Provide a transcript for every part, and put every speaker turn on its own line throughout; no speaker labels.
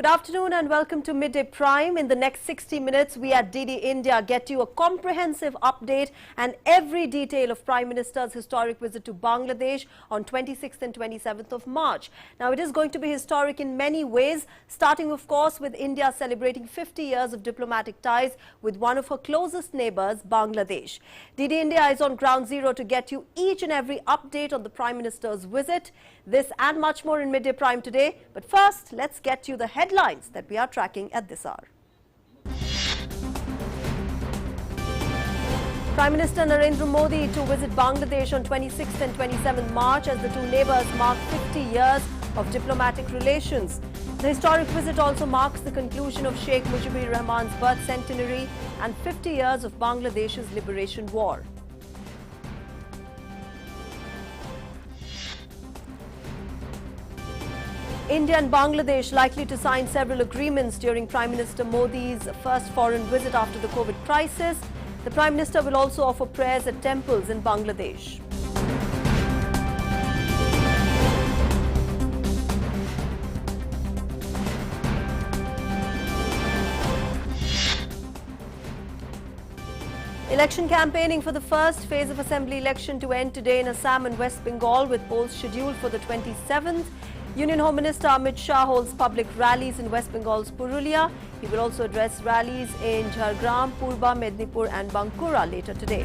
Good afternoon and welcome to Midday Prime. In the next 60 minutes, we at DD India get you a comprehensive update and every detail of Prime Minister's historic visit to Bangladesh on 26th and 27th of March. Now, it is going to be historic in many ways, starting, of course, with India celebrating 50 years of diplomatic ties with one of her closest neighbours, Bangladesh. DD India is on ground zero to get you each and every update on the Prime Minister's visit. This and much more in Midday Prime today. But first, let's get you the headlines that we are tracking at this hour. Prime Minister Narendra Modi to visit Bangladesh on 26th and 27th March as the two neighbours mark 50 years of diplomatic relations. The historic visit also marks the conclusion of Sheikh Mujibur Rahman's birth centenary and 50 years of Bangladesh's liberation war. India and Bangladesh likely to sign several agreements during Prime Minister Modi's first foreign visit after the COVID crisis. The Prime Minister will also offer prayers at temples in Bangladesh. Election campaigning for the first phase of assembly election to end today in Assam and West Bengal, with polls scheduled for the 27th. Union Home Minister Amit Shah holds public rallies in West Bengal's Purulia. He will also address rallies in Jhargram, Purba, Mednipur and Bankura later today.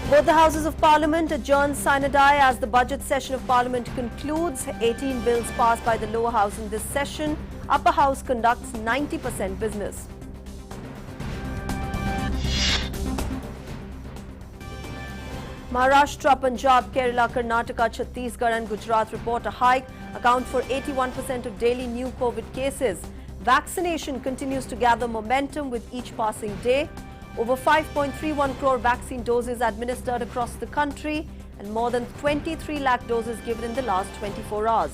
Both the Houses of Parliament adjourn sine die as the budget session of Parliament concludes. 18 bills passed by the lower house in this session. Upper house conducts 90% business. Maharashtra, Punjab, Kerala, Karnataka, Chhattisgarh and Gujarat report a hike, account for 81% of daily new COVID cases. Vaccination continues to gather momentum with each passing day. Over 5.31 crore vaccine doses administered across the country and more than 23 lakh doses given in the last 24 hours.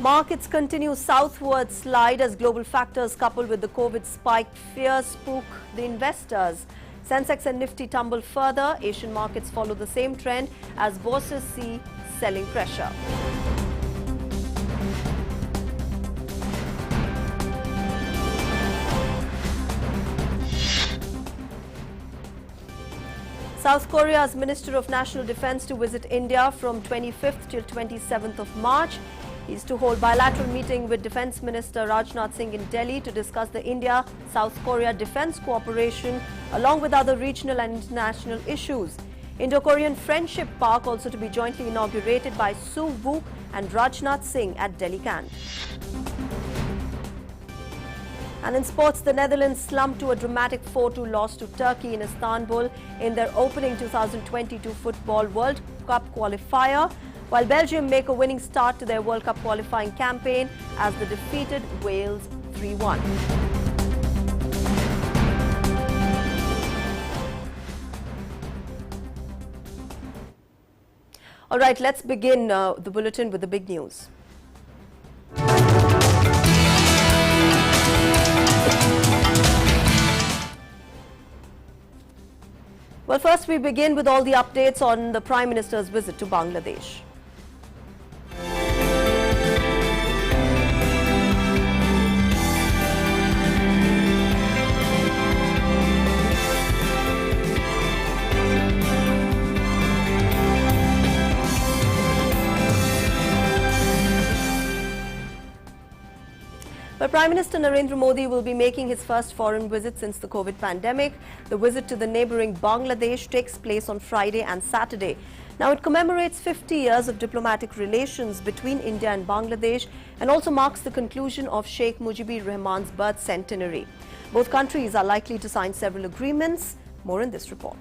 Markets continue southward slide as global factors coupled with the COVID spike fears spook the investors. Sensex and Nifty tumble further. Asian markets follow the same trend as bourses see selling pressure. South Korea's Minister of National Defense to visit India from 25th till 27th of March. He is to hold bilateral meeting with Defence Minister Rajnath Singh in Delhi to discuss the India-South Korea defence cooperation along with other regional and international issues. Indo-Korean Friendship Park also to be jointly inaugurated by Su Wook and Rajnath Singh at Delhi Camp. And in sports, the Netherlands slumped to a dramatic 4-2 loss to Turkey in Istanbul in their opening 2022 Football World Cup qualifier, while Belgium make a winning start to their World Cup qualifying campaign as they defeated Wales 3-1. All right, let's begin the bulletin with the big news. Well, first we begin with all the updates on the Prime Minister's visit to Bangladesh. But Prime Minister Narendra Modi will be making his first foreign visit since the COVID pandemic. The visit to the neighbouring Bangladesh takes place on Friday and Saturday. Now, it commemorates 50 years of diplomatic relations between India and Bangladesh and also marks the conclusion of Sheikh Mujibur Rahman's birth centenary. Both countries are likely to sign several agreements. More in this report.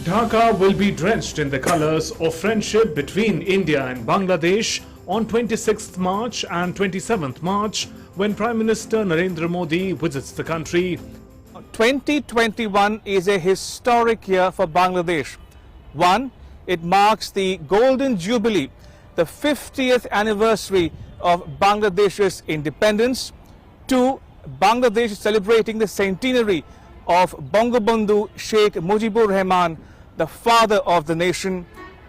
Dhaka will be drenched in the colours of friendship between India and Bangladesh on 26th March and 27th March when Prime Minister Narendra Modi visits the country.
2021 is a historic year for Bangladesh. One, it marks the Golden Jubilee, the 50th anniversary of Bangladesh's independence. 2. Bangladesh is celebrating the centenary of Bangabandhu Sheikh Mujibur Rahman, the father of the nation.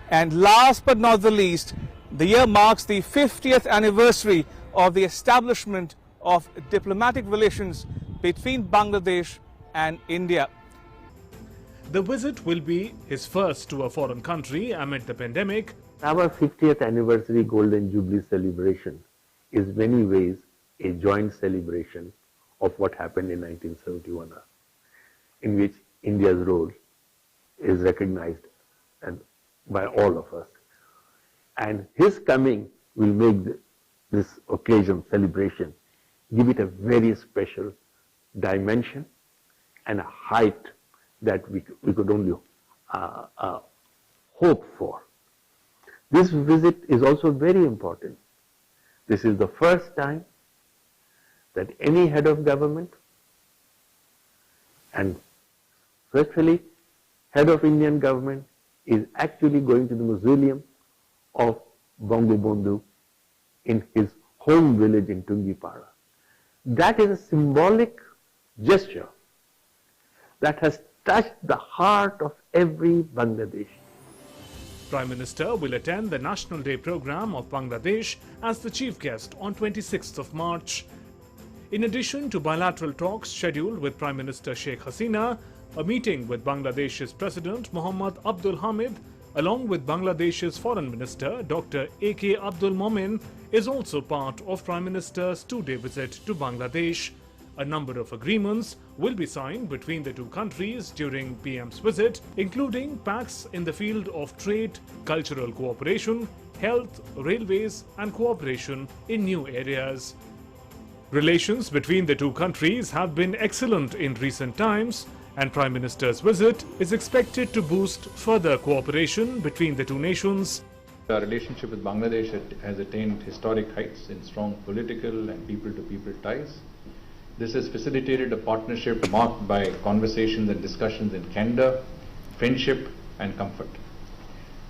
And last but not the least, the year marks the 50th anniversary of the establishment of diplomatic relations between Bangladesh and India.
The visit will be his first to a foreign country amid the pandemic.
Our 50th anniversary Golden Jubilee celebration is in many ways a joint celebration of what happened in 1971, in which India's role is recognized by all of us. And his coming will make this occasion, celebration, give it a very special dimension and a height that we could only hope for. This visit is also very important. This is the first time that any head of government, and especially head of Indian government, is actually going to the mausoleum of Bangabandhu in his home village in Tungipara. That is a symbolic gesture that has touched the heart of every Bangladeshi.
Prime Minister will attend the National Day program of Bangladesh as the chief guest on 26th of March. In addition to bilateral talks scheduled with Prime Minister Sheikh Hasina, a meeting with Bangladesh's President Mohammad Abdul Hamid, along with Bangladesh's Foreign Minister Dr. A.K. Abdul Momin, is also part of Prime Minister's two-day visit to Bangladesh. A number of agreements will be signed between the two countries during PM's visit, including pacts in the field of trade, cultural cooperation, health, railways, and cooperation in new areas. Relations between the two countries have been excellent in recent times, and Prime Minister's visit is expected to boost further cooperation between the two nations.
Our relationship with Bangladesh has attained historic heights in strong political and people-to-people ties. This has facilitated a partnership marked by conversations and discussions in candor, friendship, and comfort.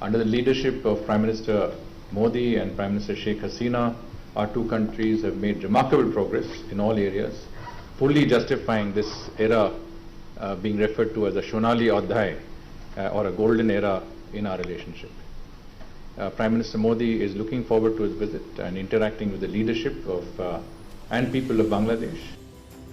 Under the leadership of Prime Minister Modi and Prime Minister Sheikh Hasina, our two countries have made remarkable progress in all areas, fully justifying this era being referred to as a Shonali Adhyay or a golden era in our relationship. Prime Minister Modi is looking forward to his visit and interacting with the leadership of and people of Bangladesh.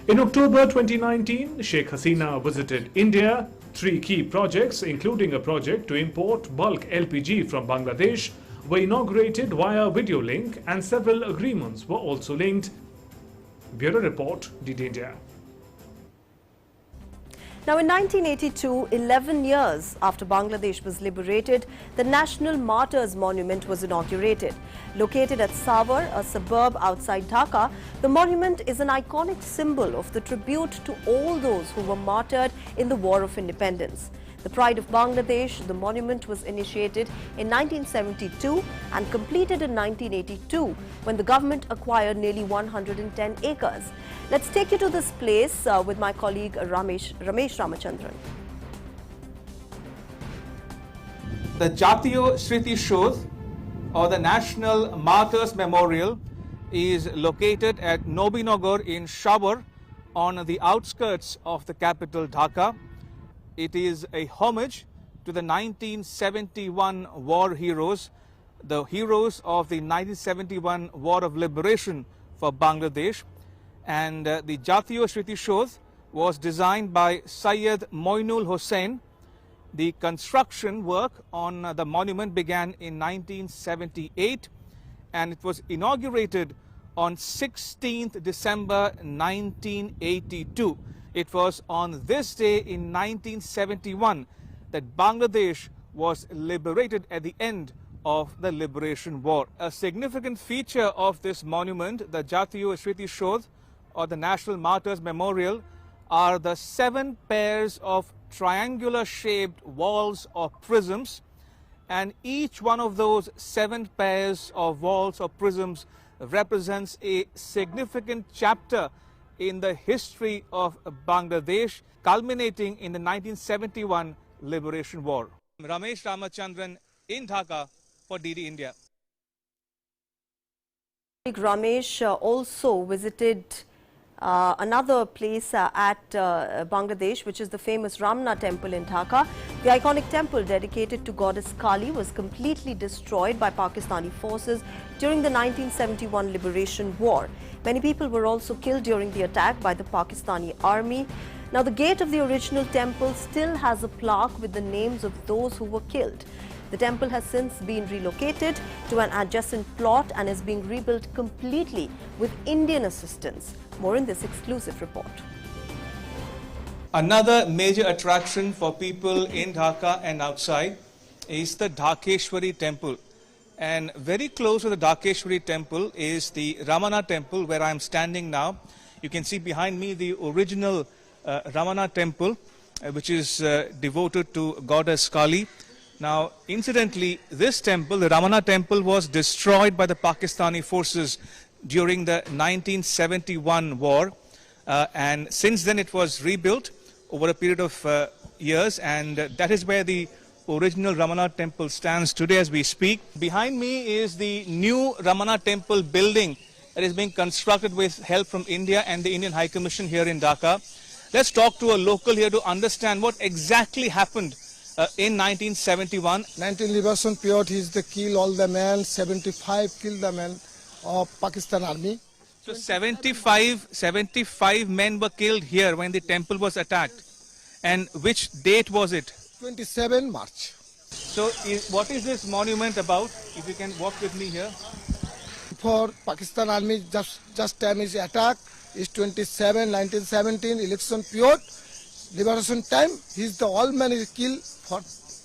In October 2019, Sheikh Hasina visited India. 3 key projects, including a project to import bulk LPG from Bangladesh, were inaugurated via video link, and several agreements were also linked. Bureau Report, DD India.
Now, in 1982, 11 years after Bangladesh was liberated, the National Martyrs Monument was inaugurated. Located at Savar, a suburb outside Dhaka, the monument is an iconic symbol of the tribute to all those who were martyred in the War of Independence. The pride of Bangladesh, the monument was initiated in 1972 and completed in 1982 when the government acquired nearly 110 acres. Let's take you to this place with my colleague Ramesh Ramachandran.
The Jatiyo Shriti Shodh, or the National Martyrs Memorial, is located at Nobinagar in Savar on the outskirts of the capital Dhaka. It is a homage to the 1971 war heroes, the heroes of the 1971 War of Liberation for Bangladesh. And the Jatiyo Shriti Shodh was designed by Syed Moinul Hossain. The construction work on the monument began in 1978 and it was inaugurated on 16th December 1982. It was on this day in 1971 that Bangladesh was liberated at the end of the Liberation War. A significant feature of this monument, the Jatiyo Shriti Shodh, or the National Martyrs Memorial, are the 7 pairs of triangular shaped walls or prisms, and each one of those 7 pairs of walls or prisms represents a significant chapter in the history of Bangladesh, culminating in the 1971 Liberation War. Ramesh Ramachandran in Dhaka for DD India.
Ramesh also visited another place at Bangladesh, which is the famous Ramna Temple in Dhaka. The iconic temple dedicated to goddess Kali was completely destroyed by Pakistani forces during the 1971 Liberation War. Many people were also killed during the attack by the Pakistani army. Now, the gate of the original temple still has a plaque with the names of those who were killed. The temple has since been relocated to an adjacent plot and is being rebuilt completely with Indian assistance. More in this exclusive report.
Another major attraction for people in Dhaka and outside is the Dhakeshwari Temple. And very close to the Dhakeshwari Temple is the Ramna Temple, where I am standing now. You can see behind me the original Ramna Temple, which is devoted to goddess Kali. Now, incidentally, this temple, the Ramna Temple, was destroyed by the Pakistani forces during the 1971 war. And since then it was rebuilt over a period of years, and that is where the original Ramna Temple stands today as we speak. Behind me is the new Ramna Temple building that is being constructed with help from India and the Indian High Commission here in Dhaka. Let's talk to a local here to understand what exactly happened in 1971.
19 liberation period, he is the kill all the men, 75 killed the men of Pakistan army.
So 75 men were killed here when the temple was attacked. And which date was it?
27 March.
So what is this monument about? If you can walk with me here.
For Pakistan army, just time is attack is 27, 1917 election period. Liberation time, the all man is killed for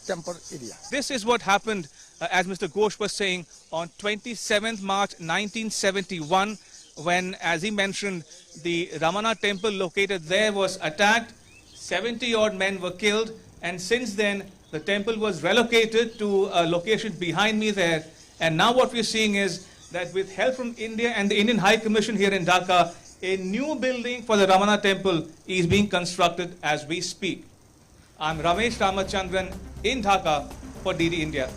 temple area.
This is what happened, as Mr. Ghosh was saying, on 27th March 1971, when, as he mentioned, the Ramna Temple located there was attacked, 70-odd men were killed, and since then the temple was relocated to a location behind me there. And now what we're seeing is that with help from India and the Indian High Commission here in Dhaka, a new building for the Ramna Temple is being constructed as we speak. I'm Ramesh Ramachandran in Dhaka for DD India.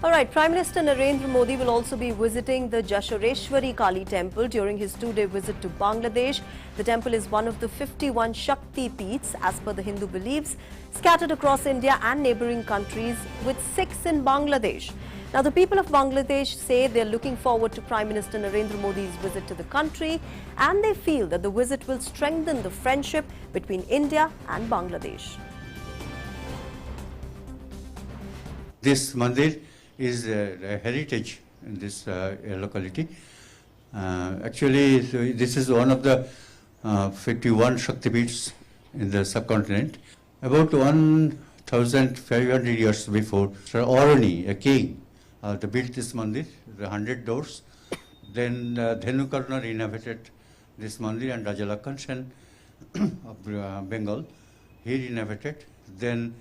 All right, Prime Minister Narendra Modi will also be visiting the Dhakeshwari Kali Temple during his two-day visit to Bangladesh. The temple is one of the 51 Shakti Peeths, as per the Hindu beliefs, scattered across India and neighbouring countries, with 6 in Bangladesh. Now, the people of Bangladesh say they're looking forward to Prime Minister Narendra Modi's visit to the country, and they feel that the visit will strengthen the friendship between India and Bangladesh.
This mandir is a heritage in this locality. Actually, so this is one of the 51 Shaktipeeths in the subcontinent. About 1,500 years before, Sir Orani, a king, built this mandir, the 100 doors. Then Dhanukarna renovated this mandir, and Raja Lakhan Sen of Bengal, he renovated. Then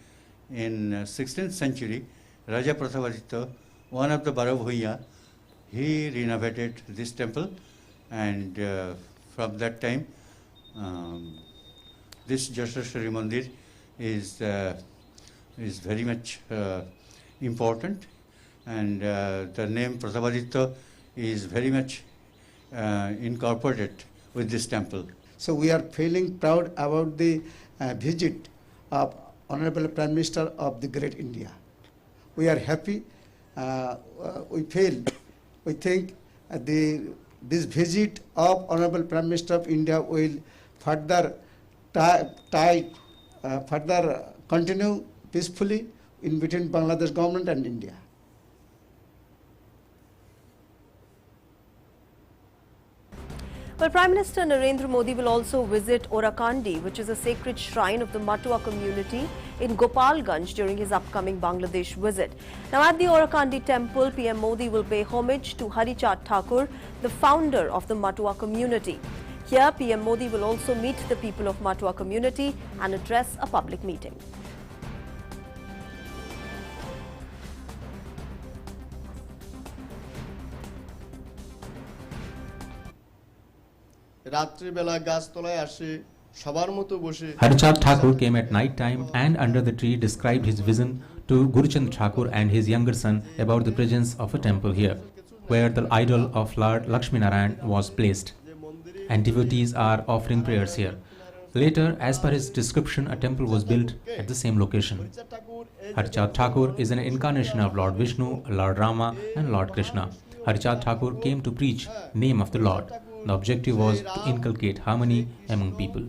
in 16th century, Raja Prathabaditya, one of the Baravhuya, he renovated this temple, and from that time, this Dhakeshwari Mandir is very much important, and the name Prathabaditya is very much incorporated with this temple.
So we are feeling proud about the visit of Honorable Prime Minister of the Great India. We are happy. We think this visit of Honorable Prime Minister of India will further continue peacefully in between Bangladesh government and India.
Well, Prime Minister Narendra Modi will also visit Orakandi, which is a sacred shrine of the Matua community in Gopalganj during his upcoming Bangladesh visit. Now, at the Orakandi temple, PM Modi will pay homage to Harichand Thakur, the founder of the Matua community. Here, PM Modi will also meet the people of Matua community and address a public meeting.
Harichand Thakur came at night time and under the tree described his vision to Guruchand Thakur and his younger son about the presence of a temple here. where the idol of Lord Lakshmi Narayan was placed, and devotees are offering prayers here. Later, as per his description, a temple was built at the same location. Harichand Thakur is an incarnation of Lord Vishnu, Lord Rama and Lord Krishna. Harichand Thakur came to preach name of the Lord. The objective was to inculcate harmony among people.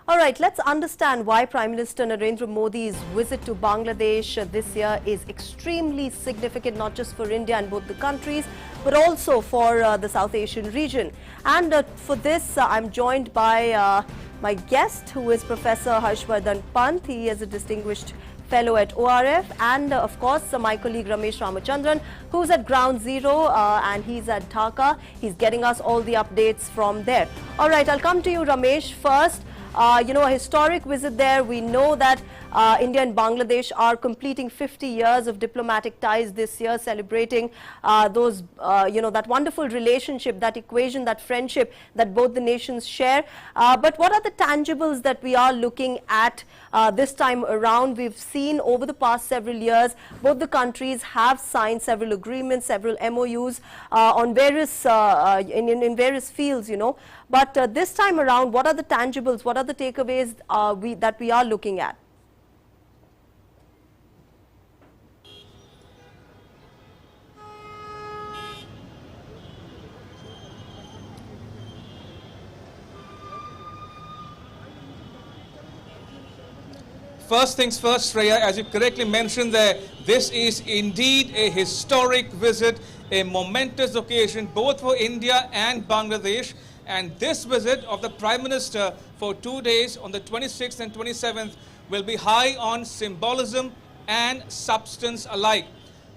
All right, let's understand why Prime Minister Narendra Modi's visit to Bangladesh this year is extremely significant, not just for India and both the countries, but also for the South Asian region. And for this, I'm joined by my guest, who is Professor Harshvardhan Pant. He is a distinguished fellow at ORF, and of course my colleague Ramesh Ramachandran, who's at Ground Zero and he's at Dhaka. He's getting us all the updates from there. All right, I'll come to you, Ramesh, first. A historic visit there. We know that India and Bangladesh are completing 50 years of diplomatic ties this year, celebrating that wonderful relationship, that equation, that friendship that both the nations share. But what are the tangibles that we are looking at this time around? We've seen over the past several years, both the countries have signed several agreements, several MOUs on various in various fields, But this time around, what are the tangibles? What are the takeaways that we are looking at?
First things first, Shreya, as you correctly mentioned there, this is indeed a historic visit, a momentous occasion both for India and Bangladesh. And this visit of the Prime Minister for 2 days on the 26th and 27th will be high on symbolism and substance alike.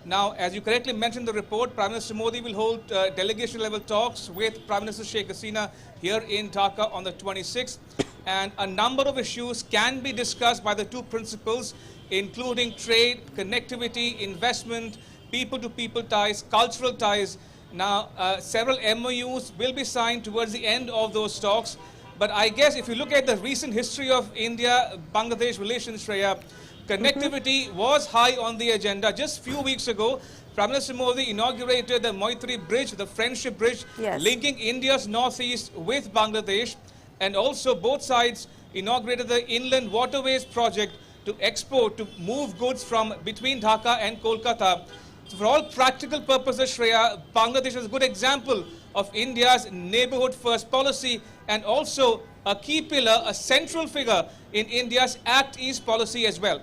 Now, as you correctly mentioned in the report, Prime Minister Modi will hold delegation-level talks with Prime Minister Sheikh Hasina here in Dhaka on the 26th. And a number of issues can be discussed by the two principals, including trade, connectivity, investment, people-to-people ties, cultural ties. Now, several MOUs will be signed towards the end of those talks. But I guess if you look at the recent history of India-Bangladesh relations, Shreya, connectivity was high on the agenda. Just a few weeks ago, Prime Minister Modi inaugurated the Maitri Bridge, the Friendship Bridge, linking India's northeast with Bangladesh. And also both sides inaugurated the Inland Waterways project to move goods from between Dhaka and Kolkata. So for all practical purposes, Shreya, Bangladesh is a good example of India's neighborhood first policy and also a key pillar, a central figure in India's Act East policy as well.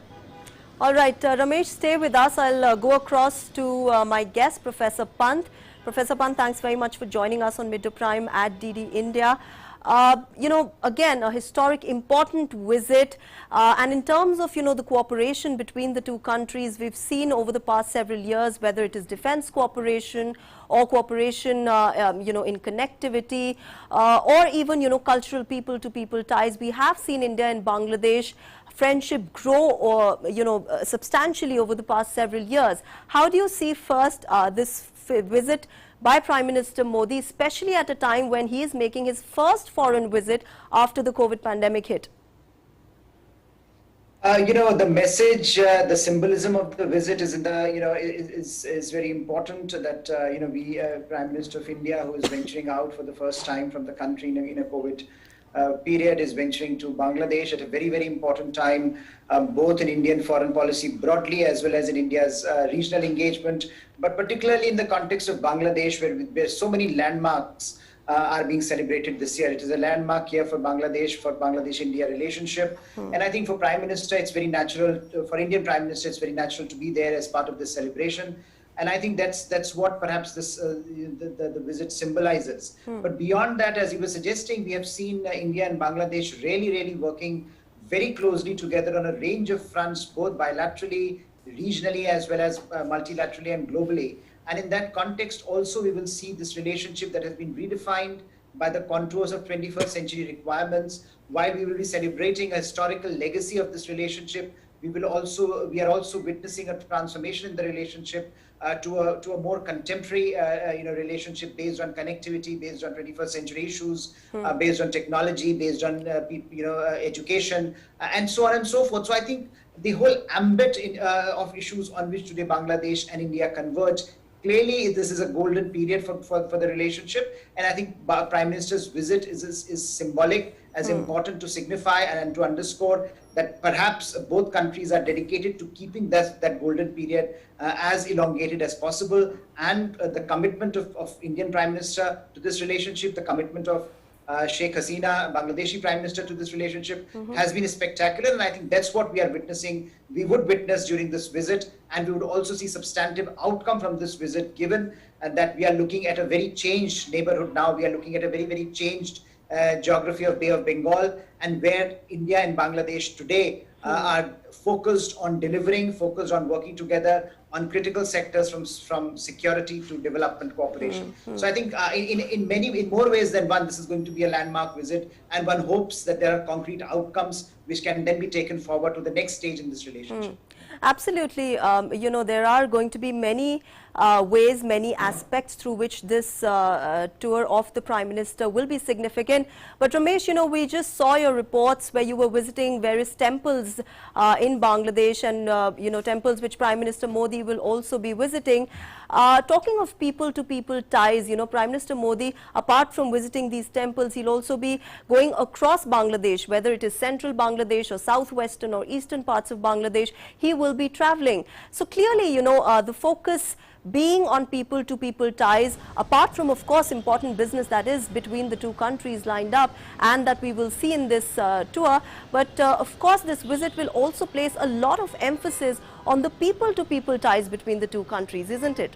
All right, Ramesh, stay with us. I'll go across to my guest, Professor Pant. Professor Pant, thanks very much for joining us on Mid to Prime at DD India. Again, a historic, important visit. And in terms of, the cooperation between the two countries, we've seen over the past several years, whether it is defense cooperation or cooperation, in connectivity or even, cultural people-to-people ties. We have seen India and Bangladesh friendship grow or, substantially over the past several years. How do you see first this visit by Prime Minister Modi, especially at a time when he is making his first foreign visit after the COVID pandemic hit?
The message, the symbolism of the visit is is very important. That we Prime Minister of India, who is venturing out for the first time from the country in a COVID period, is venturing to Bangladesh at a very, very important time, both in Indian foreign policy broadly as well as in India's regional engagement, but particularly in the context of Bangladesh, where so many landmarks are being celebrated this year. It is a landmark year for Bangladesh-India relationship. And I think for Prime Minister, it's very natural, for Indian Prime Minister, it's very natural to be there as part of this celebration. And I think that's what perhaps this the visit symbolizes. But beyond that, as you were suggesting, we have seen India and Bangladesh really working very closely together on a range of fronts, both bilaterally, regionally, as well as multilaterally and globally. And in that context, also, we will see this relationship that has been redefined by the contours of 21st century requirements. While we will be celebrating a historical legacy of this relationship, we are also witnessing a transformation in the relationship to a more contemporary relationship based on connectivity, based on 21st century issues, based on technology, based on education, and so on and so forth. So I think the whole ambit of issues on which today Bangladesh and India converge. Clearly, this is a golden period for the relationship, and I think Prime Minister's visit is symbolic, as important to signify and to underscore that perhaps both countries are dedicated to keeping that golden period as elongated as possible, and the commitment of Indian Prime Minister to this relationship, the commitment of Sheikh Hasina, Bangladeshi Prime Minister, to this relationship has been spectacular, and I think that's what we are witnessing. We would witness during this visit, and we would also see substantive outcome from this visit, given that we are looking at a very changed neighborhood now. We are looking at a very, very changed geography of Bay of Bengal, and where India and Bangladesh today are focused on delivering, focused on working together on critical sectors from security to development cooperation. So I think in more ways than one, this is going to be a landmark visit, and one hopes that there are concrete outcomes which can then be taken forward to the next stage in this relationship.
Absolutely. You know, there are going to be many ways, many aspects through which this tour of the Prime Minister will be significant. But Ramesh, you know, we just saw your reports where you were visiting various temples in Bangladesh, and you know, temples which Prime Minister Modi will also be visiting. Talking of people-to-people ties, you know, Prime Minister Modi, apart from visiting these temples, he'll also be going across Bangladesh, whether it is central Bangladesh or southwestern or eastern parts of Bangladesh, he will be traveling. So clearly, you know, the focus being on people-to-people ties, apart from, of course, important business that is between the two countries lined up and that we will see in this tour. But of course, this visit will also place a lot of emphasis on the people-to-people ties between the two countries, isn't it?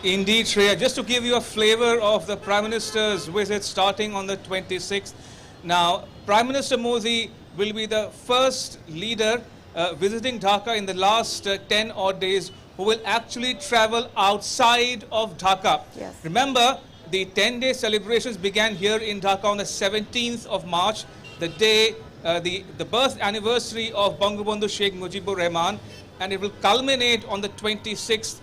Indeed, Shreya, just to give you a flavor of the Prime Minister's visit starting on the 26th. Now, Prime Minister Modi will be the first leader visiting Dhaka in the last 10 odd days who will actually travel outside of Dhaka.
Yes.
Remember, the 10-day celebrations began here in Dhaka on the 17th of March, the day, the birth anniversary of Bangabandhu Sheikh Mujibur Rahman, and it will culminate on the 26th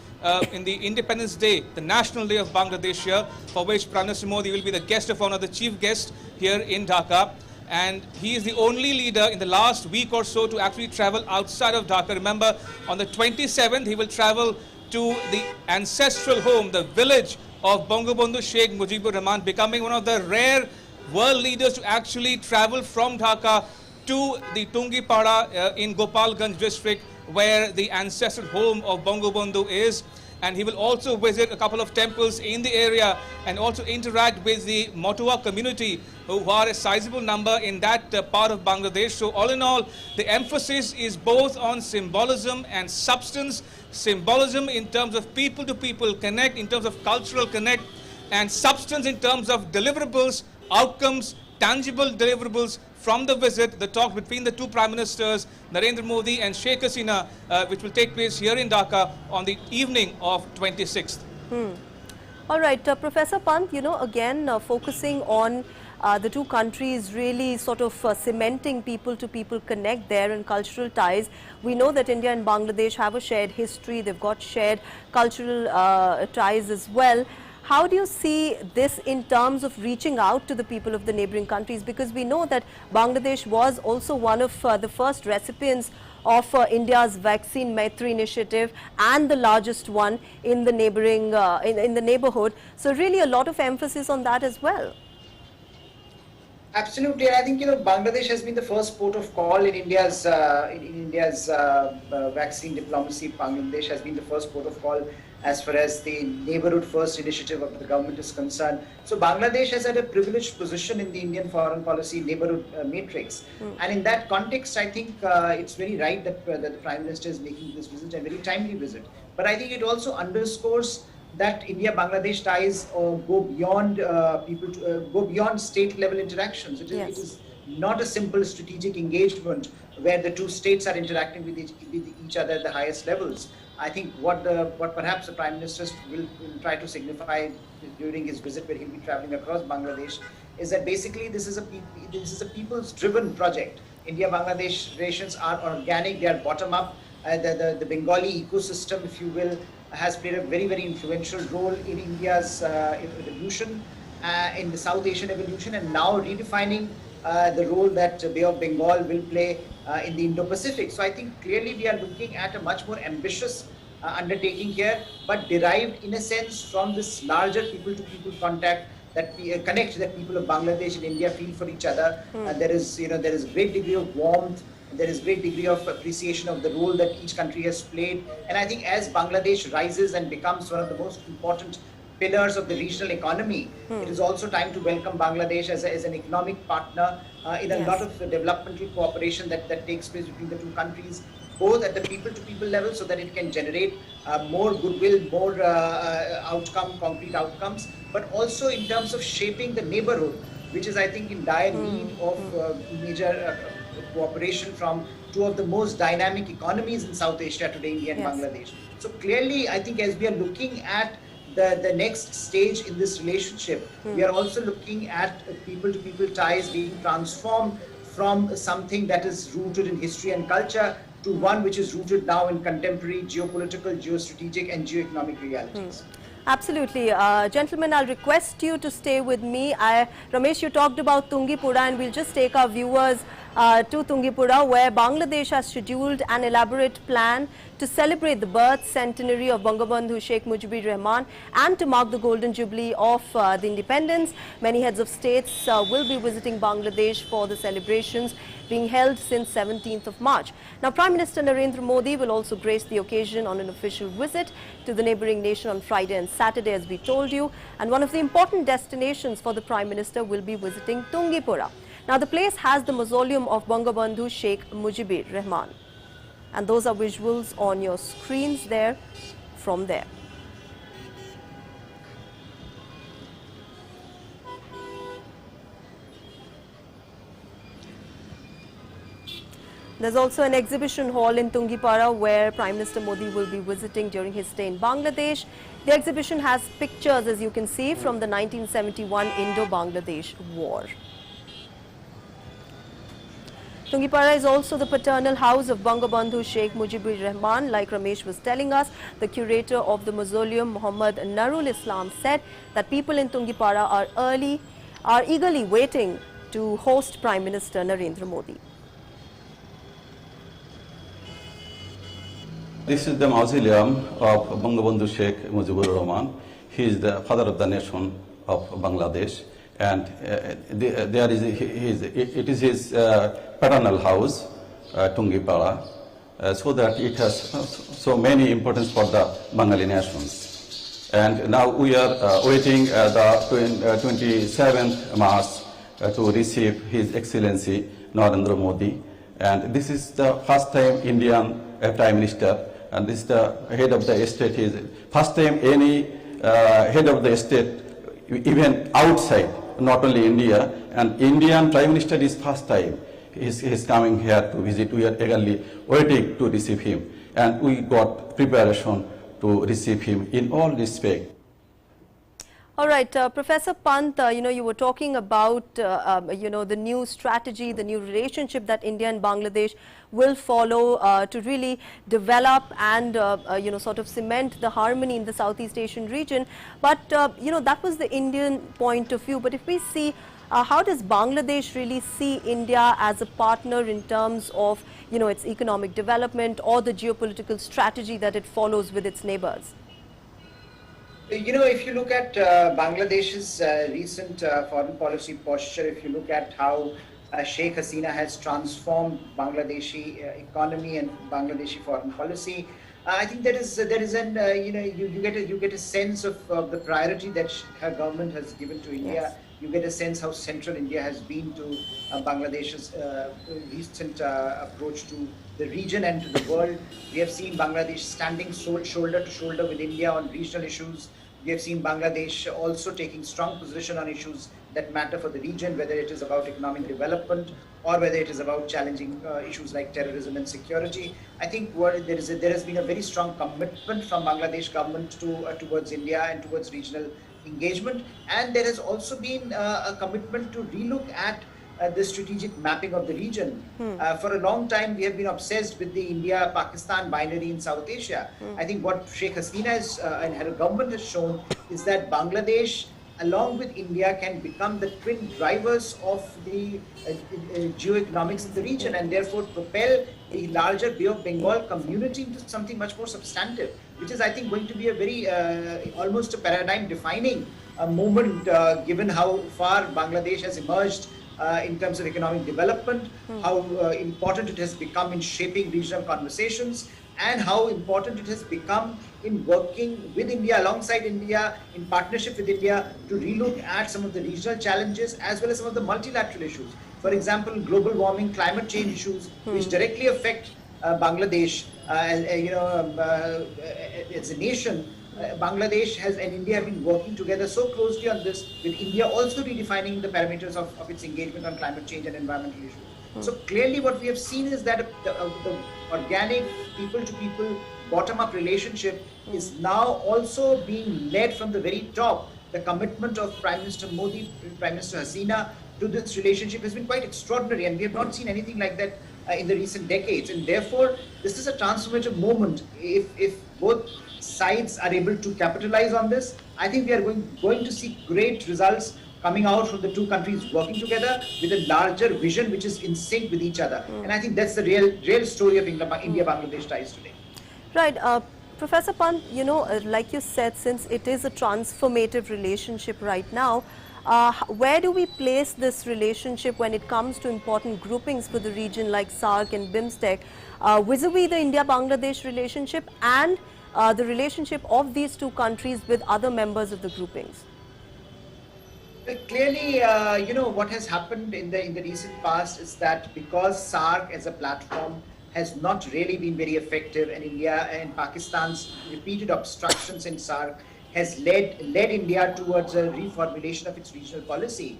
in the Independence Day, the National Day of Bangladesh here, for which Prime Minister Modi will be the guest of honor, the chief guest here in Dhaka. And he is the only leader in the last week or so to actually travel outside of Dhaka. Remember, on the 27th, he will travel to the ancestral home, the village of Bangabandhu Sheikh Mujibur Rahman, becoming one of the rare world leaders to actually travel from Dhaka to the Tungipara in Gopalganj district, where the ancestral home of Bangabandhu is. And he will also visit a couple of temples in the area and also interact with the Motua community, who are a sizable number in that part of Bangladesh. So all in all, the emphasis is both on symbolism and substance. Symbolism in terms of people-to-people connect, in terms of cultural connect, and substance in terms of deliverables, outcomes, tangible deliverables from the visit, the talk between the two Prime Ministers, Narendra Modi and Sheikh Hasina, which will take place here in Dhaka on the evening of 26th.
All right, Professor Pant, you know, again, focusing on the two countries really sort of cementing people-to-people connect there and cultural ties. We know that India and Bangladesh have a shared history, they've got shared cultural ties as well. How do you see this in terms of reaching out to the people of the neighboring countries? Because we know that Bangladesh was also one of the first recipients of India's Vaccine Maitri initiative and the largest one in the neighboring in the neighborhood. So really a lot of emphasis on that as well.
Absolutely, and I think, you know, Bangladesh has been the first port of call in India's vaccine diplomacy. Bangladesh has been the first port of call as far as the neighborhood first initiative of the government is concerned. So Bangladesh has had a privileged position in the Indian foreign policy neighborhood matrix. And in that context, I think it's very right that the Prime Minister is making this visit, a very timely visit. But I think it also underscores that India-Bangladesh ties go beyond go beyond state-level interactions. It is not a simple strategic engagement where the two states are interacting with each other at the highest levels. I think what perhaps the Prime Minister will try to signify during his visit, where he'll be traveling across Bangladesh, is that basically this is a people's-driven project. India-Bangladesh relations are organic, they are bottom-up. the Bengali ecosystem, if you will, has played a very, very influential role in India's evolution, in the South Asian evolution, and now redefining the role that Bay of Bengal will play in the Indo-Pacific. So I think clearly we are looking at a much more ambitious undertaking here, but derived in a sense from this larger people-to-people contact that we connect that people of Bangladesh and India feel for each other. There is great degree of warmth. There is great degree of appreciation of the role that each country has played. And I think as Bangladesh rises and becomes one of the most important pillars of the regional economy, it is also time to welcome Bangladesh as an economic partner in a lot of developmental cooperation that takes place between the two countries, both at the people-to-people level, so that it can generate more goodwill, more concrete outcomes, but also in terms of shaping the neighborhood, which is, I think, in dire need of major cooperation from two of the most dynamic economies in South Asia today, India and Bangladesh. So clearly, I think as we are looking at the next stage in this relationship, we are also looking at people-to-people ties being transformed from something that is rooted in history and culture to one which is rooted now in contemporary geopolitical, geostrategic and geoeconomic realities.
Absolutely. Gentlemen, I'll request you to stay with me. Ramesh, you talked about Tungipura, and we'll just take our viewers to Tungipura, where Bangladesh has scheduled an elaborate plan to celebrate the birth centenary of Bangabandhu Sheikh Mujibur Rahman and to mark the golden jubilee of the independence. Many heads of states will be visiting Bangladesh for the celebrations being held since 17th of March. Now, Prime Minister Narendra Modi will also grace the occasion on an official visit to the neighboring nation on Friday and Saturday, as we told you. And one of the important destinations for the Prime Minister will be visiting Tungipura. Now, the place has the mausoleum of Bangabandhu Sheikh Mujibur Rahman. And those are visuals on your screens there from there. There's also an exhibition hall in Tungipara where Prime Minister Modi will be visiting during his stay in Bangladesh. The exhibition has pictures, as you can see, from the 1971 Indo-Bangladesh War. Tungipara is also the paternal house of Bangabandhu Sheikh Mujibur Rahman. Like Ramesh was telling us, the curator of the mausoleum, Muhammad Narul Islam, said that people in Tungipara are eagerly waiting to host Prime Minister Narendra Modi.
This is the mausoleum of Bangabandhu Sheikh Mujibur Rahman. He is the father of the nation of Bangladesh, and it is his paternal house, Tungipara, so that it has so many importance for the Bengali nations. And now we are waiting the 27th March to receive His Excellency Narendra Modi, and this is the first time Indian Prime Minister, and this is the head of the state. Is first time any head of the state, even outside, not only India, and Indian Prime Minister is first time he's coming here to visit. We are eagerly waiting to receive him, and we got preparation to receive him in all respect.
All right, Professor Pant, you were talking about, the new strategy, the new relationship that India and Bangladesh will follow to really develop and, sort of cement the harmony in the Southeast Asian region. But, that was the Indian point of view. But if we see, how does Bangladesh really see India as a partner in terms of, its economic development or the geopolitical strategy that it follows with its neighbors?
If you look at Bangladesh's recent foreign policy posture, if you look at how Sheikh Hasina has transformed Bangladeshi economy and Bangladeshi foreign policy, I think there is an you get a sense of the priority that her government has given to India. Yes. You get a sense how central India has been to Bangladesh's recent approach to the region and to the world. We have seen Bangladesh standing shoulder to shoulder with India on regional issues. We have seen Bangladesh also taking strong position on issues that matter for the region, whether it is about economic development or whether it is about challenging issues like terrorism and security. I think there has been a very strong commitment from Bangladesh government towards India and towards regional engagement, and there has also been a commitment to relook at the strategic mapping of the region. For a long time, we have been obsessed with the India-Pakistan binary in South Asia. I think what Sheikh Hasina and her government has shown is that Bangladesh, along with India, can become the twin drivers of the geoeconomics in the region, and therefore propel a larger Bay of Bengal community into something much more substantive, which is, I think, going to be a very almost a paradigm-defining moment, given how far Bangladesh has emerged in terms of economic development, how important it has become in shaping regional conversations, and how important it has become in working with India, alongside India, in partnership with India, to relook at some of the regional challenges as well as some of the multilateral issues. For example, global warming, climate change issues, which directly affect Bangladesh. As a nation, Bangladesh and India have been working together so closely on this, with India also redefining the parameters of its engagement on climate change and environmental issues. So clearly what we have seen is that the organic people-to-people bottom-up relationship is now also being led from the very top. The commitment of Prime Minister Modi, Prime Minister Hasina to this relationship has been quite extraordinary, and we have not seen anything like that in the recent decades. And therefore, this is a transformative moment. If both sides are able to capitalize on this, I think we are going to see great results coming out from the two countries working together with a larger vision which is in sync with each other. And I think that's the real story of India-Bangladesh ties today.
Right. Professor Pant, like you said, since it is a transformative relationship right now, where do we place this relationship when it comes to important groupings for the region like SAARC and BIMSTEC, vis-a-vis the India-Bangladesh relationship and the relationship of these two countries with other members of the groupings?
Clearly, what has happened in the recent past is that because SAARC as a platform has not really been very effective, and India and Pakistan's repeated obstructions in SAARC has led India towards a reformulation of its regional policy.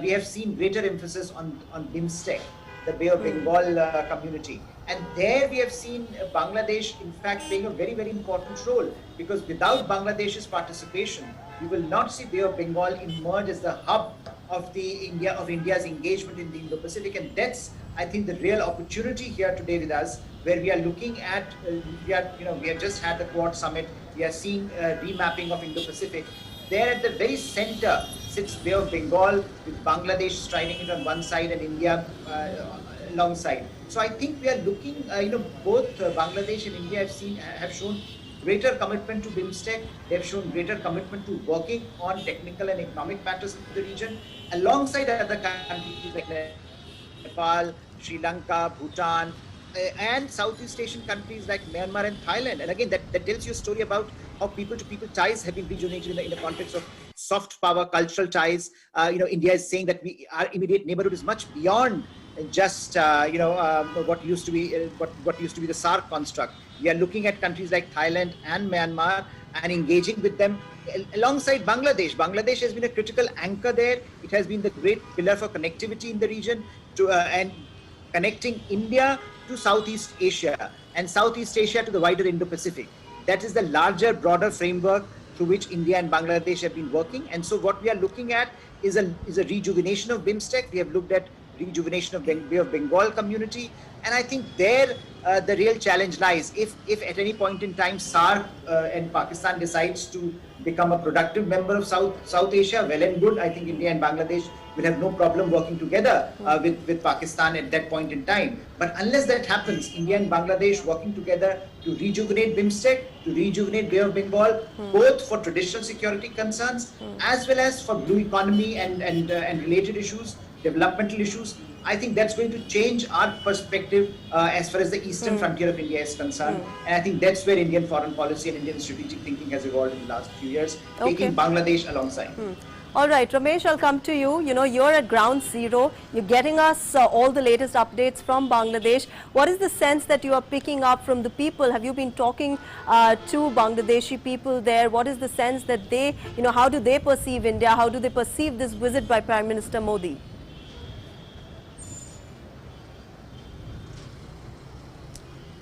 We have seen greater emphasis on BIMSTEC, the Bay of Bengal community. And there we have seen Bangladesh, in fact, playing a very, very important role, because without Bangladesh's participation, we will not see Bay of Bengal emerge as the hub of India's engagement in the Indo-Pacific. And that's, I think, the real opportunity here today with us, where we are looking at, we have just had the Quad Summit. We are seeing remapping of Indo-Pacific. There at the very center sits Bay of Bengal, with Bangladesh striding it on one side and India alongside. So I think we are looking, both Bangladesh and India have shown greater commitment to BIMSTEC. They have shown greater commitment to working on technical and economic matters in the region, alongside other countries like Nepal, Sri Lanka, Bhutan, and Southeast Asian countries like Myanmar and Thailand. And again, that tells you a story about how people-to-people ties have been rejuvenated in the context of soft power, cultural ties. India is saying that our immediate neighborhood is much beyond just what used to be the SAARC construct. We are looking at countries like Thailand and Myanmar and engaging with them alongside Bangladesh. Bangladesh has been a critical anchor there. It has been the great pillar for connectivity in the region and connecting India to Southeast Asia and Southeast Asia to the wider Indo-Pacific. That is the larger, broader framework through which India and Bangladesh have been working. And so what we are looking at is a rejuvenation of BIMSTEC. We have looked at rejuvenation of Bay of Bengal community. And I think there the real challenge lies. If at any point in time SAARC and Pakistan decides to become a productive member of South Asia, well and good. I think India and Bangladesh will have no problem working together with Pakistan at that point in time. But unless that happens, India and Bangladesh working together to rejuvenate BIMSTEC, to rejuvenate Bay of Bengal, both for traditional security concerns as well as for blue economy and related issues, developmental issues, I think that's going to change our perspective as far as the eastern frontier of India is concerned. And I think that's where Indian foreign policy and Indian strategic thinking has evolved in the last few years, taking Bangladesh alongside.
All right, Ramesh, I'll come to you. You're at ground zero. You're getting us all the latest updates from Bangladesh. What is the sense that you are picking up from the people? Have you been talking to Bangladeshi people there? What is the sense that they, how do they perceive India? How do they perceive this visit by Prime Minister Modi?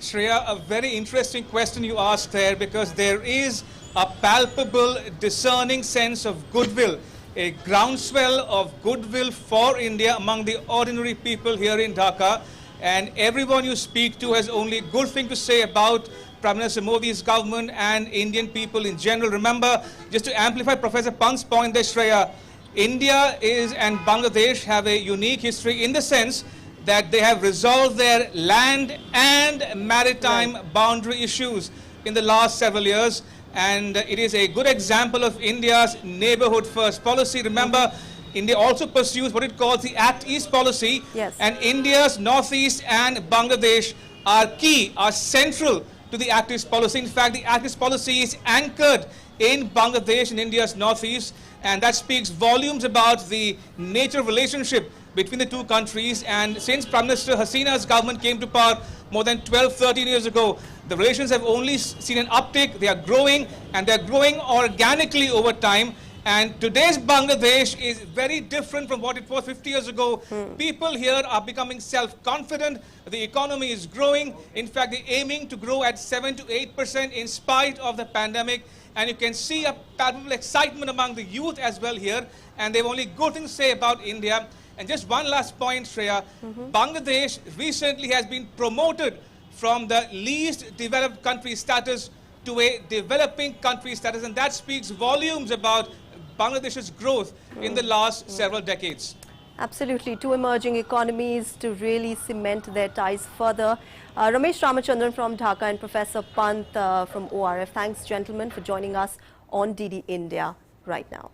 Shreya, a very interesting question you asked there, because there is a palpable, discerning sense of goodwill a groundswell of goodwill for India among the ordinary people here in Dhaka, and everyone you speak to has only good thing to say about Prime Minister Modi's government and Indian people in general. Remember, just to amplify Professor Pant's point there, Shreya, India and Bangladesh have a unique history in the sense that they have resolved their land and maritime boundary issues in the last several years, and it is a good example of India's neighborhood first policy. Remember, India also pursues what it calls the Act East policy, and India's Northeast and Bangladesh are key, are central to the Act East policy. In fact, the Act East policy is anchored in Bangladesh and India's Northeast, and that speaks volumes about the nature of relationship between the two countries. And since Prime Minister Hasina's government came to power more than 12-13 years ago, the relations have only seen an uptick. They are growing, and they are growing organically over time. And today's Bangladesh is very different from what it was 50 years ago. People here are becoming self-confident. The economy is growing. In fact, they're aiming to grow at 7 to 8% in spite of the pandemic. And you can see a palpable excitement among the youth as well here. And they have only good things to say about India. And just one last point, Shreya. Bangladesh recently has been promoted from the least developed country status to a developing country status. And that speaks volumes about Bangladesh's growth in the last several decades.
Absolutely. Two emerging economies to really cement their ties further. Ramesh Ramachandran from Dhaka and Professor Pant from ORF. Thanks, gentlemen, for joining us on DD India right now.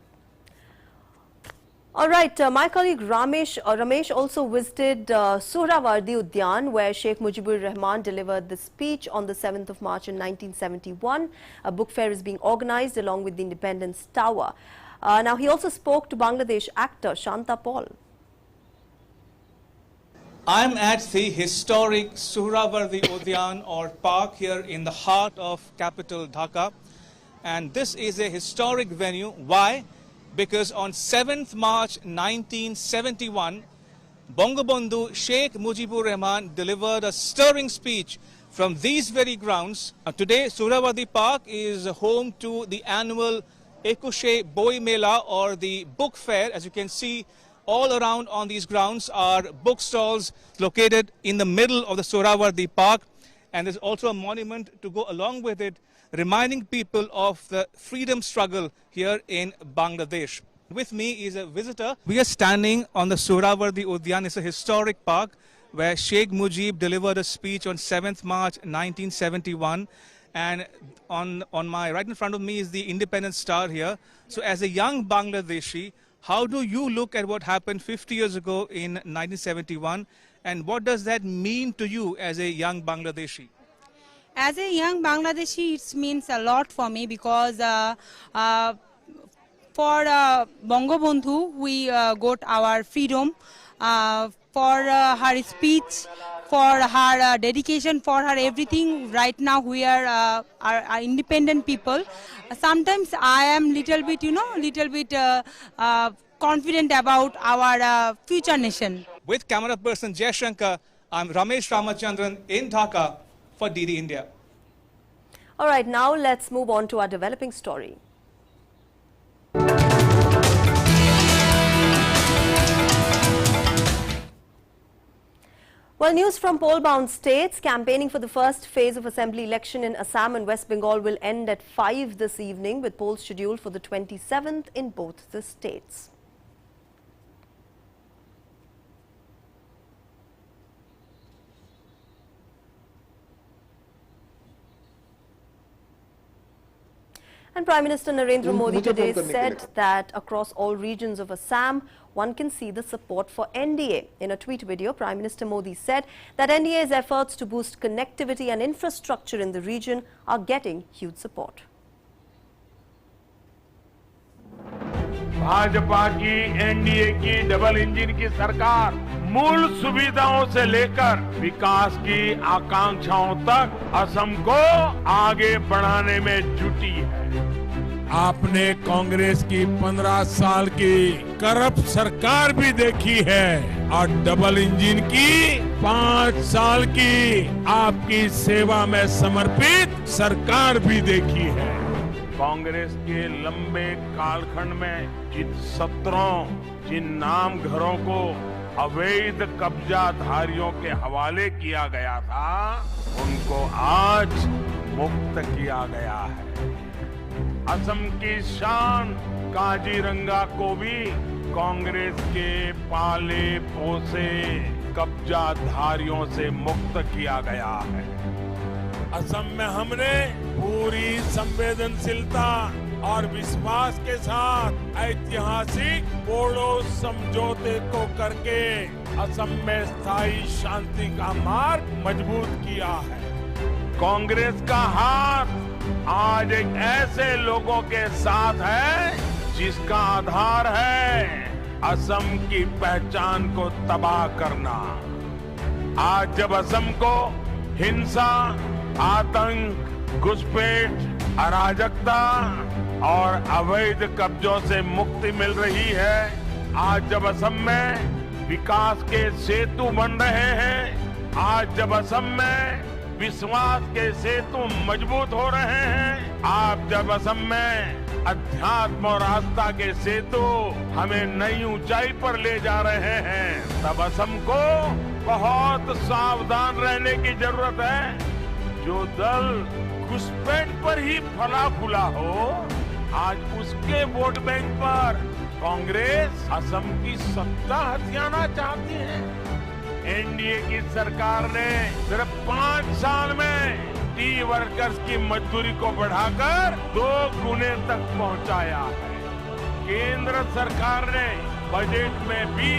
All right, my colleague Ramesh also visited Sohrawardi Udyan, where Sheikh Mujibur Rahman delivered the speech on the 7th of March in 1971. A book fair is being organized along with the Independence Tower. Now, he also spoke to Bangladesh actor Shanta Paul.
I'm at the historic Sohrawardi Udyan or park here in the heart of capital Dhaka. And this is a historic venue. Why? Because on 7th March 1971, Bangabandhu Sheikh Mujibur Rahman delivered a stirring speech from these very grounds. Today, Sohrawardi Park is home to the annual Ekushe Boi Mela, or the book fair. As you can see, all around on these grounds are bookstalls located in the middle of the Sohrawardi Park. And there's also a monument to go along with it, reminding people of the freedom struggle here in Bangladesh. With me is a visitor. We are standing on the Sohrawardi Udyan. It's a historic park where Sheikh Mujib delivered a speech on 7th March 1971. And on my right in front of me is the Independence Star here. So as a young Bangladeshi, how do you look at what happened 50 years ago in 1971? And what does that mean to you as a young Bangladeshi?
As a young Bangladeshi, it means a lot for me because for Bangabandhu, we got our freedom. For her speech, for her dedication, for her everything. Right now, we are independent people. Sometimes I am little bit, confident about our future nation.
With camera person Jay Shankar, I'm Ramesh Ramachandran in Dhaka for DD India.
All right, now let's move on to our developing story. Well, news from poll-bound states. Campaigning for the first phase of assembly election in Assam and West Bengal will end at 5 this evening, with polls scheduled for the 27th in both the states. And Prime Minister Narendra Modi today said that across all regions of Assam, one can see the support for NDA. In a tweet video, Prime Minister Modi said that NDA's efforts to boost connectivity and infrastructure in the region are getting huge support.
Bhajpa की NDA की double engine की सरकार मूल सुविधाओं से लेकर विकास की आकांक्षाओं तक असम को आगे बढ़ाने में जुटी है। आपने कांग्रेस की 15 साल की करप्ट सरकार भी देखी है और डबल इंजन की 5 साल की आपकी सेवा में समर्पित सरकार भी देखी है। कांग्रेस के लंबे कालखंड में जिन नाम घरों को अवैध कब्जाधारियों के हवाले किया गया था, उनको आज मुक्त किया गया है। असम की शान काजीरंगा को भी कांग्रेस के पाले पोसे कब्जाधारियों से मुक्त किया गया है। असम में हमने पूरी संवेदनशीलता और विश्वास के साथ ऐतिहासिक बोडो समझौते को करके असम में स्थायी शांति का मार्ग मजबूत किया है। कांग्रेस का हाथ आज एक ऐसे लोगों के साथ है जिसका आधार है असम की पहचान को तबाह करना। आज जब असम को हिंसा, आतंक, घुसपैठ, अराजकता और अवैध कब्जों से मुक्ति मिल रही है, आज जब असम में विकास के सेतु बन रहे हैं, आज जब असम में विश्वास के सेतु मजबूत हो रहे हैं, आप जब असम में अध्यात्म और आस्था के सेतु हमें नई ऊंचाई पर ले जा रहे हैं, तब असम को बहुत सावधान रहने की जरूरत है। जो दल घुसपैठ पर ही फला फूला हो, आज उसके वोट बैंक पर कांग्रेस असम की सत्ता हथियाना चाहती है। एनडीए की सरकार ने सिर्फ 5 साल में टी वर्कर्स की मजदूरी को बढ़ाकर 2 गुने तक पहुंचाया है। केंद्र सरकार ने बजट में भी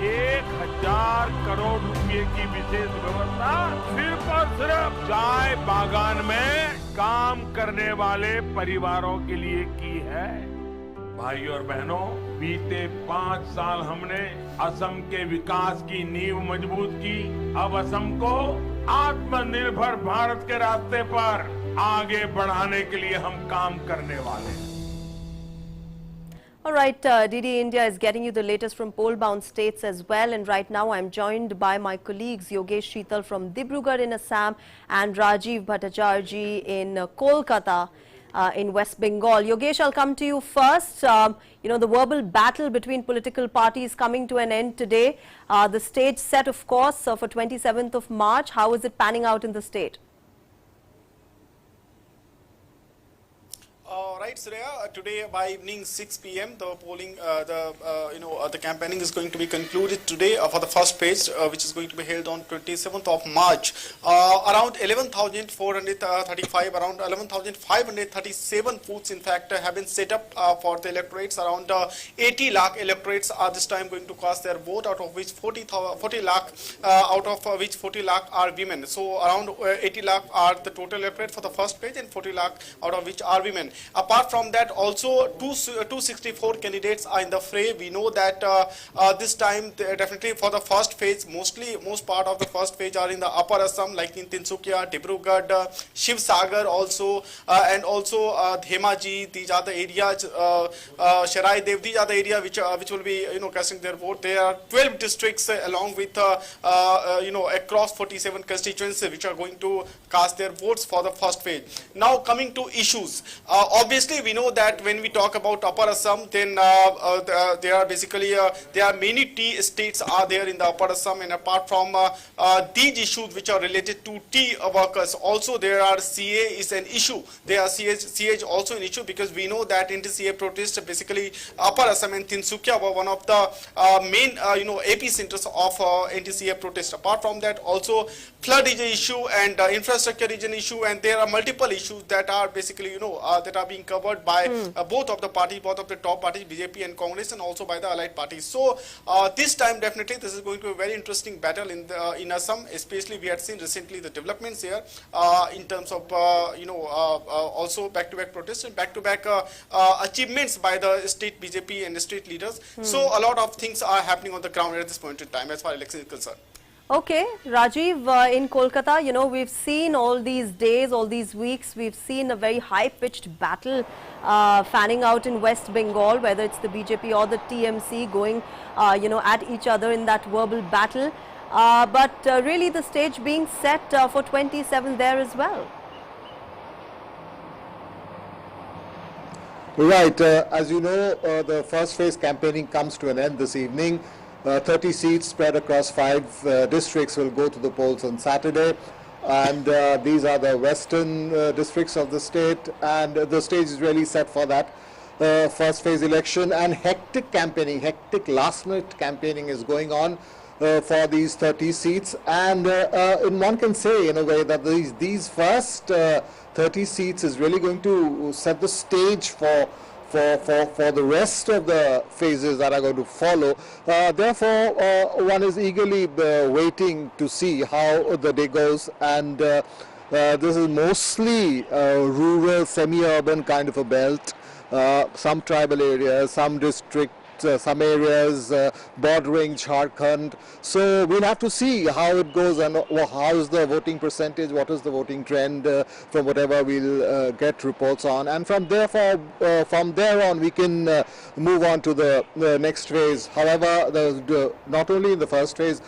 1000 करोड़ रुपए की विशेष व्यवस्था सिर्फ और सिर्फ चाय बागान में काम करने वाले परिवारों के लिए की है। भाई और बहनों, बीते 5 साल हमने असम के विकास की नींव मजबूत की। अब असम को आत्मनिर्भर भारत के रास्ते पर आगे बढ़ाने के लिए हम काम करने वाले हैं।
All right, DD India is getting you the latest from poll-bound states as well. And right now, I'm joined by my colleagues Yogesh Sheetal from Dibrugarh in Assam and Rajiv Bhattacharjee in Kolkata in West Bengal. Yogesh, I'll come to you first. You know, the verbal battle between political parties coming to an end today. The stage set, of course, for 27th of March. How is it panning out in the state?
Right, Surya. Today by evening 6 p.m. the polling, the campaigning is going to be concluded today for the first phase, which is going to be held on 27th of March. Around 11,435, around 11,537 booths, in fact, have been set up for the electorates. Around 80 lakh electorates are this time going to cast their vote, out of which 40 lakh are women. So around 80 lakh are the total electorate for the first phase, and 40 lakh out of which are women. Apart from that, also 264 candidates are in the fray. We know that this time, definitely for the first phase, most part of the first phase are in the upper Assam, like in Tinsukia, Dibrugarh, Shivsagar also, and also Dhemaji. These are the areas, Sharai Dev, these are the areas which will be casting their vote. There are 12 districts along with across 47 constituencies which are going to cast their votes for the first phase. Now coming to issues. Obviously, we know that when we talk about Upper Assam, then there are many tea estates are there in the Upper Assam, and apart from these issues which are related to tea workers, also there are CA is an issue. There are CA is also an issue, because we know that anti-CA protests, basically Upper Assam and Tinsukia were one of the main epicenters of anti-CA protests. Apart from that, also flood is an issue, and infrastructure is an issue, and there are multiple issues that are basically that are being covered by both of the parties, both of the top parties, BJP and Congress, and also by the allied parties. So this time, definitely, this is going to be a very interesting battle in Assam. Especially, we had seen recently the developments here in terms of also back-to-back protests and back-to-back achievements by the state BJP and the state leaders. So a lot of things are happening on the ground at this point in time as far as election is concerned.
Okay, Rajiv, in Kolkata, we've seen all these days, all these weeks, we've seen a very high-pitched battle fanning out in West Bengal, whether it's the BJP or the TMC going, at each other in that verbal battle. But really the stage being set for 27 there as well.
Right. As you know, the first phase campaigning comes to an end this evening. 30 seats spread across 5 districts will go to the polls on Saturday. And these are the western districts of the state, and the stage is really set for that first phase election. And hectic campaigning, hectic last-minute campaigning is going on for these 30 seats. And one can say, in a way, that these first 30 seats is really going to set the stage for the rest of the phases that are going to follow. Therefore, one is eagerly waiting to see how the day goes. And this is mostly rural, semi-urban kind of a belt. Some tribal areas, some districts, some areas bordering Jharkhand. So we'll have to see how it goes and how is the voting percentage, what is the voting trend from whatever we'll get reports on. And from there on we can move on to the next phase. However, not only in the first phase,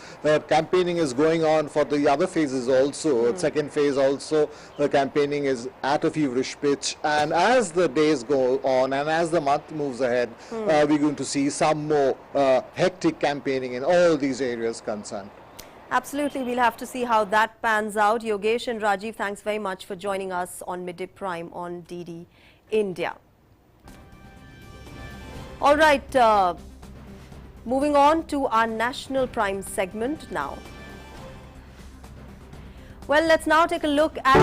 campaigning is going on for the other phases also. Second phase also, the campaigning is at a feverish pitch. And as the days go on and as the month moves ahead, we're going to see some more hectic campaigning in all these areas concerned.
Absolutely, we'll have to see how that pans out. Yogesh and Rajiv, thanks very much for joining us on Midday Prime on DD India. All right, moving on to our National Prime segment now. Well, let's now take a look at...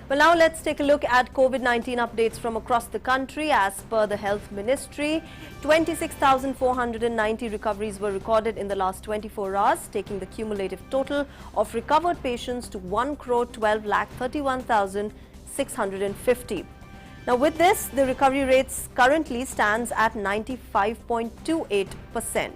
Well, now let's take a look at COVID-19 updates from across the country. As per the Health Ministry, 26,490 recoveries were recorded in the last 24 hours, taking the cumulative total of recovered patients to 1,12,31,650. Now, with this, the recovery rates currently stands at 95.28%.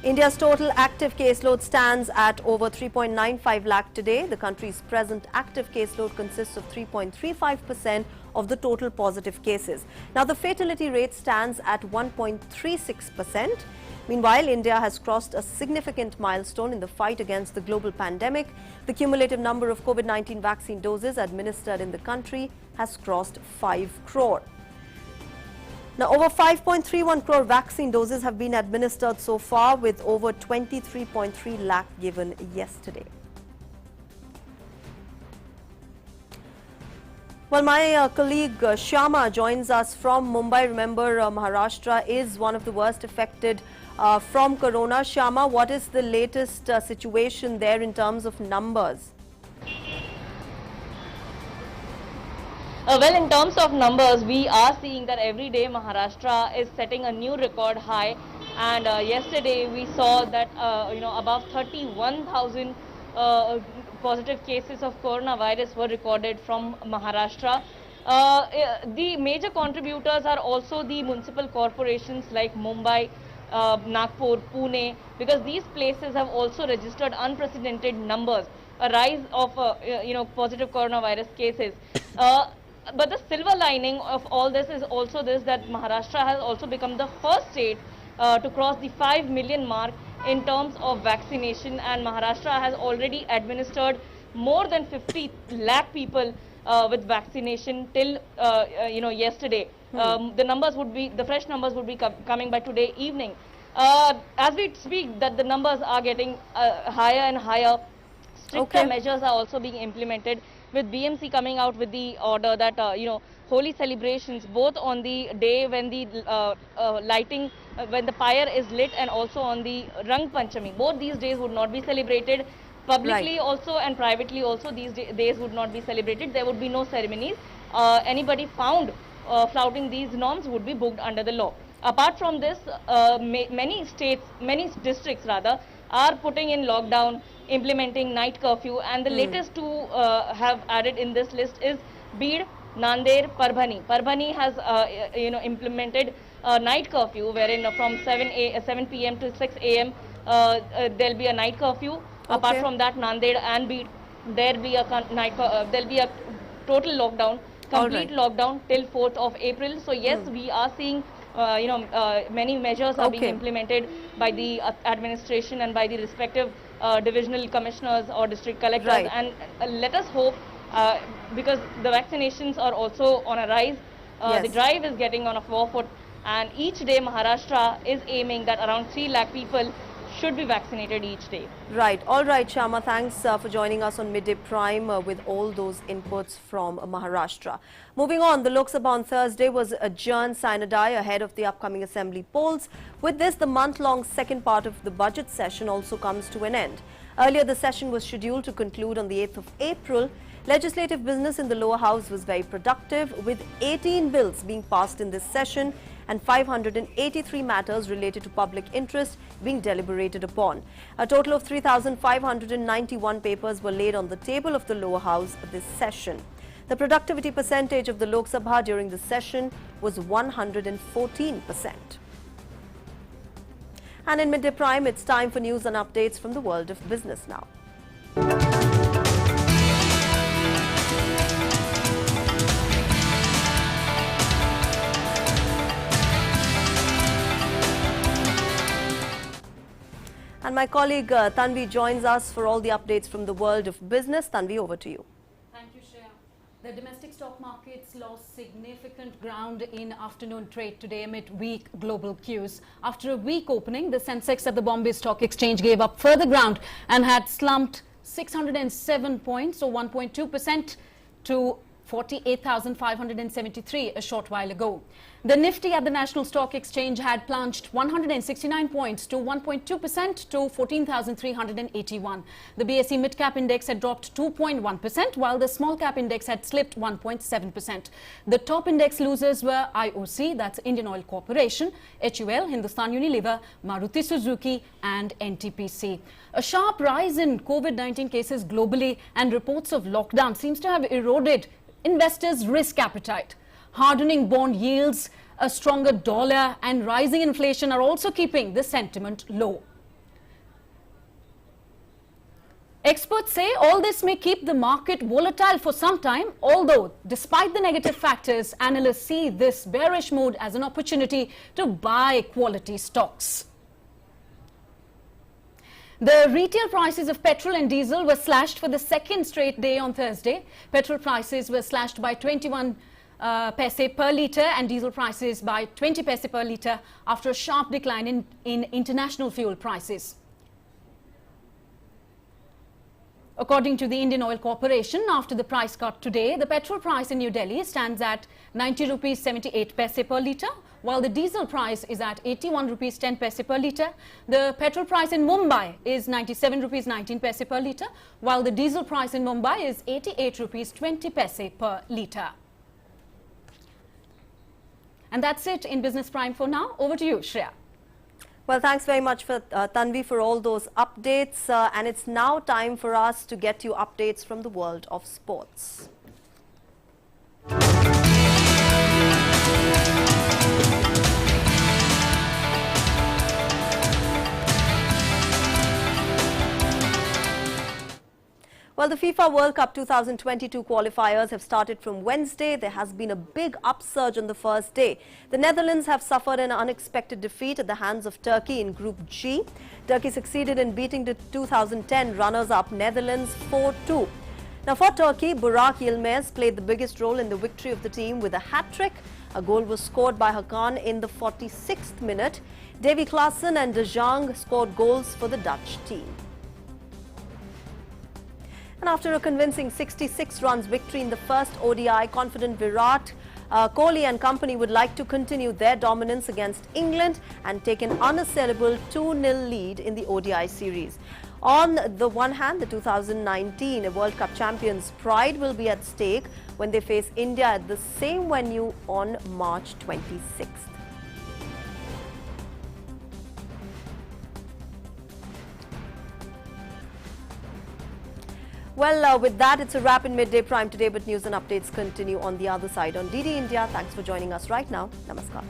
India's total active caseload stands at over 3.95 lakh today. The country's present active caseload consists of 3.35% of the total positive cases. Now, the fatality rate stands at 1.36%. Meanwhile, India has crossed a significant milestone in the fight against the global pandemic. The cumulative number of COVID-19 vaccine doses administered in the country has crossed 5 crore. Now, over 5.31 crore vaccine doses have been administered so far, with over 23.3 lakh given yesterday. Well, my colleague Shyama joins us from Mumbai. Remember, Maharashtra is one of the worst affected from corona. Shyama, what is the latest situation there in terms of numbers?
Well, in terms of numbers, we are seeing that every day Maharashtra is setting a new record high, and yesterday we saw that above 31,000 positive cases of coronavirus were recorded from Maharashtra. The major contributors are also the municipal corporations like Mumbai, Nagpur, Pune, because these places have also registered unprecedented numbers, a rise of positive coronavirus cases. But the silver lining of all this is also this, that Maharashtra has also become the first state to cross the 5 million mark in terms of vaccination, and Maharashtra has already administered more than 50 lakh people with vaccination till yesterday. The fresh numbers would be coming by today evening. As we speak, that the numbers are getting higher and higher. Stricter measures are also being implemented, with BMC coming out with the order that holy celebrations, both on the day when the lighting, when the pyre is lit, and also on the Rang Panchami, both these days would not be celebrated. Publicly also and privately also, these days would not be celebrated. There would be no ceremonies. Anybody found flouting these norms would be booked under the law. Apart from this, many districts are putting in lockdown, implementing night curfew, and the latest to have added in this list is Beed, Nanded, Parbhani. Parbhani has implemented a night curfew, wherein from 7 p.m. to 6 a.m. There'll be a night curfew. Apart from that, Nanded and Beed, there'll be a total lockdown complete lockdown till 4th of April. So yes, we are seeing many measures are being implemented by the administration and by the respective divisional commissioners or district collectors, and let us hope, because the vaccinations are also on a rise, the drive is getting on a forefoot, and each day Maharashtra is aiming that around 3 lakh people should be vaccinated each day.
Right. All right, Shyama, thanks for joining us on Midday Prime with all those inputs from Maharashtra. Moving on, the Lok Sabha on Thursday was adjourned sine die ahead of the upcoming assembly polls. With this, the month-long second part of the budget session also comes to an end. Earlier, the session was scheduled to conclude on the 8th of April. Legislative business in the lower house was very productive, with 18 bills being passed in this session and 583 matters related to public interest being deliberated upon. A total of 3,591 papers were laid on the table of the lower house this session. The productivity percentage of the Lok Sabha during the session was 114%. And in Midday Prime, it's time for news and updates from the world of business now. And my colleague Tanvi joins us for all the updates from the world of business. Tanvi, over to you.
Thank you, Shreya. The domestic stock markets lost significant ground in afternoon trade today amid weak global cues. After a weak opening, the Sensex at the Bombay Stock Exchange gave up further ground and had slumped 607 points or 1.2% to 48,573 a short while ago. The Nifty at the National Stock Exchange had plunged 169 points to 1.2% to 14,381. The BSE Mid-Cap Index had dropped 2.1%, while the Small Cap Index had slipped 1.7%. The top index losers were IOC, that's Indian Oil Corporation, HUL, Hindustan Unilever, Maruti Suzuki and NTPC. A sharp rise in COVID-19 cases globally and reports of lockdown seems to have eroded investors' risk appetite. Hardening bond yields, a stronger dollar and rising inflation are also keeping the sentiment low. Experts say all this may keep the market volatile for some time, although despite the negative factors, analysts see this bearish mood as an opportunity to buy quality stocks. The retail prices of petrol and diesel were slashed for the second straight day on Thursday. Petrol prices were slashed by 21 paise per litre and diesel prices by 20 paise per litre after a sharp decline in international fuel prices. According to the Indian Oil Corporation, after the price cut today, the petrol price in New Delhi stands at 90 rupees 78 paise per litre, while the diesel price is at 81 rupees 10 paise per litre. The petrol price in Mumbai is 97 rupees 19 paise per litre, while the diesel price in Mumbai is 88 rupees 20 paise per litre. And that's it in Business Prime for now. Over to you, Shreya.
Well, thanks very much for Tanvi for all those updates. And it's now time for us to get you updates from the world of sports. Well, the FIFA World Cup 2022 qualifiers have started from Wednesday. There has been a big upsurge on the first day. The Netherlands have suffered an unexpected defeat at the hands of Turkey in Group G. Turkey succeeded in beating the 2010 runners-up Netherlands 4-2. Now, for Turkey, Burak Yilmaz played the biggest role in the victory of the team with a hat-trick. A goal was scored by Hakan in the 46th minute. Davy Klaassen and De Jong scored goals for the Dutch team. And after a convincing 66 runs victory in the first ODI, confident Virat Kohli and company would like to continue their dominance against England and take an unassailable 2-0 lead in the ODI series. On the one hand, the 2019 World Cup champions' pride will be at stake when they face India at the same venue on March 26th. Well, with that, it's a wrap in Midday Prime today, but news and updates continue on the other side on DD India. Thanks for joining us right now. Namaskar.